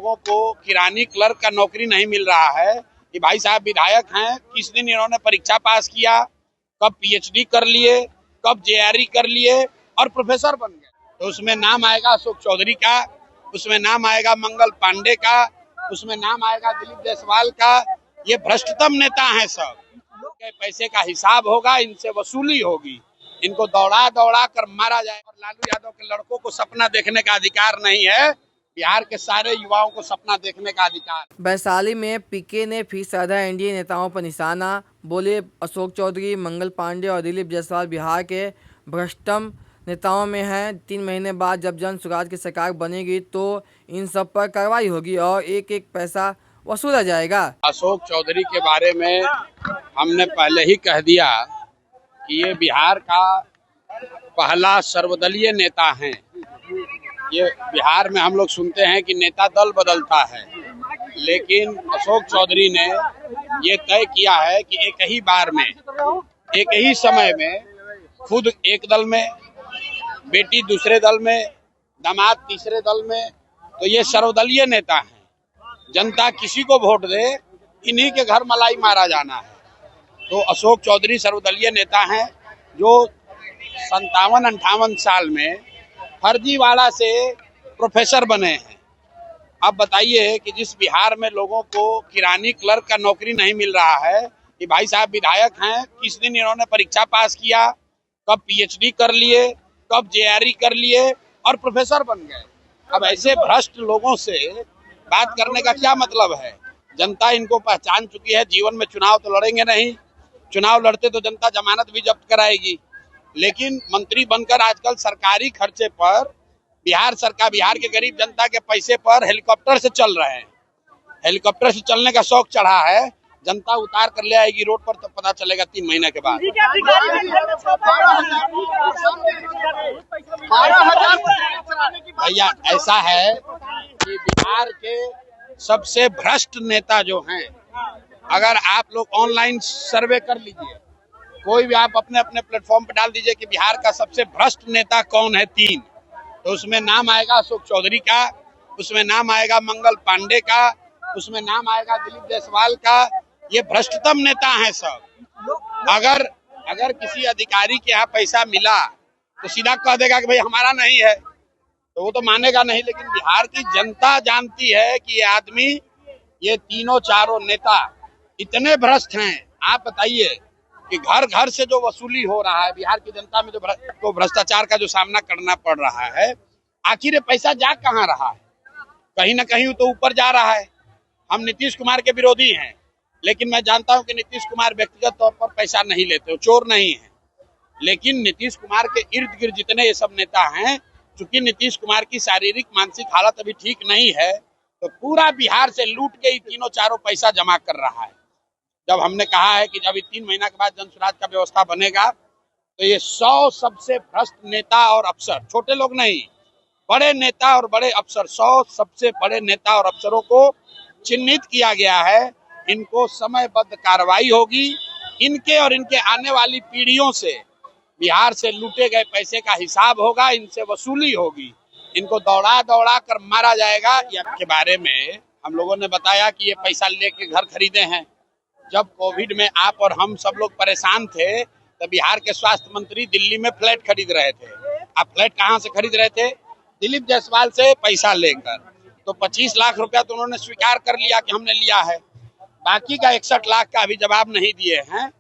लोगों को किरानी क्लर्क का नौकरी नहीं मिल रहा है कि भाई साहब विधायक हैं, किस दिन इन्होंने परीक्षा पास किया, कब पीएचडी कर लिए, कब जेआरई कर लिए और प्रोफेसर बन गए। तो उसमें नाम आएगा अशोक चौधरी का, उसमें नाम आएगा मंगल पांडे का, उसमें नाम आएगा दिलीप जायसवाल का। ये भ्रष्टतम नेता हैं सब। पैसे का हिसाब होगा, इनसे वसूली होगी, इनको दौड़ा दौड़ा कर मारा जाए। और लालू यादव के लड़कों को सपना देखने का अधिकार नहीं है, बिहार के सारे युवाओं को सपना देखने का अधिकार। वैशाली में पीके ने फिर साधा एनडीए नेताओं पर निशाना। बोले अशोक चौधरी, मंगल पांडे और दिलीप जायसवाल बिहार के भ्रष्टतम नेताओं में हैं। 3 महीने बाद जब जन स्वराज की सरकार बनेगी तो इन सब पर कार्रवाई होगी और एक एक पैसा वसूला जाएगा। अशोक चौधरी के बारे में हमने पहले ही कह दिया कि ये बिहार का पहला सर्वदलीय नेता है। ये बिहार में हम लोग सुनते हैं कि नेता दल बदलता है, लेकिन अशोक चौधरी ने ये तय किया है कि एक ही बार में, एक ही समय में खुद एक दल में, बेटी दूसरे दल में, दामाद तीसरे दल में, तो ये सर्वदलीय नेता है। जनता किसी को वोट दे, इन्हीं के घर मलाई मारा जाना है। तो अशोक चौधरी सर्वदलीय नेता हैं जो 57-58 साल में फर्जीवाड़ा से प्रोफेसर बने हैं। अब बताइए कि जिस बिहार में लोगों को किरानी क्लर्क का नौकरी नहीं मिल रहा है कि भाई साहब विधायक हैं, किस दिन इन्होंने परीक्षा पास किया, कब पीएचडी कर लिए, कब जेआरई कर लिए और प्रोफेसर बन गए। अब ऐसे भ्रष्ट लोगों से बात करने का क्या मतलब है? जनता इनको पहचान चुकी है। जीवन में चुनाव तो लड़ेंगे नहीं, चुनाव लड़ते तो जनता जमानत भी जब्त कराएगी। लेकिन मंत्री बनकर आजकल सरकारी खर्चे पर बिहार सरकार, बिहार के गरीब जनता के पैसे पर हेलीकॉप्टर से चल रहे हैं। हेलीकॉप्टर से चलने का शौक चढ़ा है, जनता उतार कर ले आएगी रोड पर, तो पता चलेगा 3 महीने के बाद। भैया ऐसा है कि बिहार के सबसे भ्रष्ट नेता जो हैं, अगर आप लोग ऑनलाइन सर्वे कर लीजिए, कोई भी आप अपने अपने प्लेटफॉर्म पे डाल दीजिए कि बिहार का सबसे भ्रष्ट नेता कौन है 3, तो उसमें नाम आएगा अशोक चौधरी का, उसमें नाम आएगा मंगल पांडे का, उसमें नाम आएगा दिलीप जायसवाल का। ये भ्रष्टतम नेता हैं सब। अगर किसी अधिकारी के यहाँ पैसा मिला तो सीधा कह देगा कि भाई हमारा नहीं है, तो वो तो मानेगा नहीं। लेकिन बिहार की जनता जानती है कि ये आदमी, ये तीनों चारों नेता इतने भ्रष्ट हैं। आप बताइए कि घर घर से जो वसूली हो रहा है, बिहार की जनता में जो भ्रष्टाचार का जो सामना करना पड़ रहा है, आखिर ये पैसा जा कहाँ रहा है? कहीं ना कहीं तो ऊपर जा रहा है। हम नीतीश कुमार के विरोधी हैं, लेकिन मैं जानता हूं कि नीतीश कुमार व्यक्तिगत तौर पर पैसा नहीं लेते, वो चोर नहीं है। लेकिन नीतीश कुमार के इर्द गिर्द जितने ये सब नेता हैं, चूंकि नीतीश कुमार की शारीरिक मानसिक हालत अभी ठीक नहीं है, तो पूरा बिहार से लूट के तीनों चारों पैसा जमा कर रहा है। जब हमने कहा है कि जब 3 महीना के बाद जन स्वराज का व्यवस्था बनेगा, तो ये 100 सबसे भ्रष्ट नेता और अफसर, छोटे लोग नहीं, बड़े नेता और बड़े अफसर, 100 सबसे बड़े नेता और अफसरों को चिन्हित किया गया है। इनको समयबद्ध कार्रवाई होगी। इनके और इनके आने वाली पीढ़ियों से बिहार से लूटे गए पैसे का हिसाब होगा, इनसे वसूली होगी, इनको दौड़ा दौड़ा कर मारा जाएगा। के बारे में हम लोगों ने बताया कि ये पैसा लेके घर खरीदे हैं। जब कोविड में आप और हम सब लोग परेशान थे, तो बिहार के स्वास्थ्य मंत्री दिल्ली में फ्लैट खरीद रहे थे। आप फ्लैट कहाँ से खरीद रहे थे? दिलीप जायसवाल से पैसा लेकर। तो 25 लाख रुपया तो उन्होंने स्वीकार कर लिया कि हमने लिया है। बाकी का 61 लाख का अभी जवाब नहीं दिए हैं।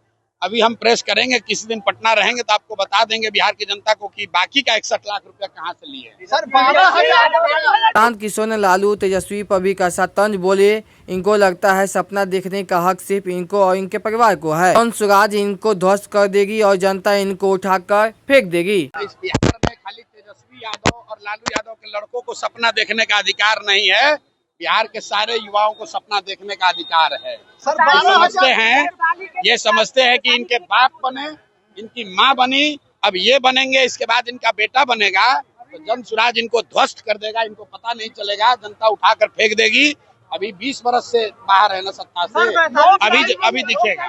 अभी हम प्रेस करेंगे, किसी दिन पटना रहेंगे तो आपको बता देंगे बिहार की जनता को कि बाकी का 61 लाख रुपया कहाँ से लिए। शांत किशोर ने लालू तेजस्वी पर भी कसा तंज। बोले इनको लगता है सपना देखने का हक सिर्फ इनको और इनके परिवार को है। जन स्वराज इनको ध्वस्त कर देगी और जनता इनको उठाकर फेंक देगी। इस बिहार में खाली तेजस्वी यादव और लालू यादव के लड़कों को सपना देखने का अधिकार नहीं है, बिहार के सारे युवाओं को सपना देखने का अधिकार है। ये समझते हैं कि इनके बाप बने, इनकी माँ बनी, अब ये बनेंगे, इसके बाद इनका बेटा बनेगा, तो जन स्वराज इनको ध्वस्त कर देगा। इनको पता नहीं चलेगा, जनता उठाकर फेंक देगी। अभी 20 वर्ष से बाहर है ना सत्ता से, अभी दिखेगा।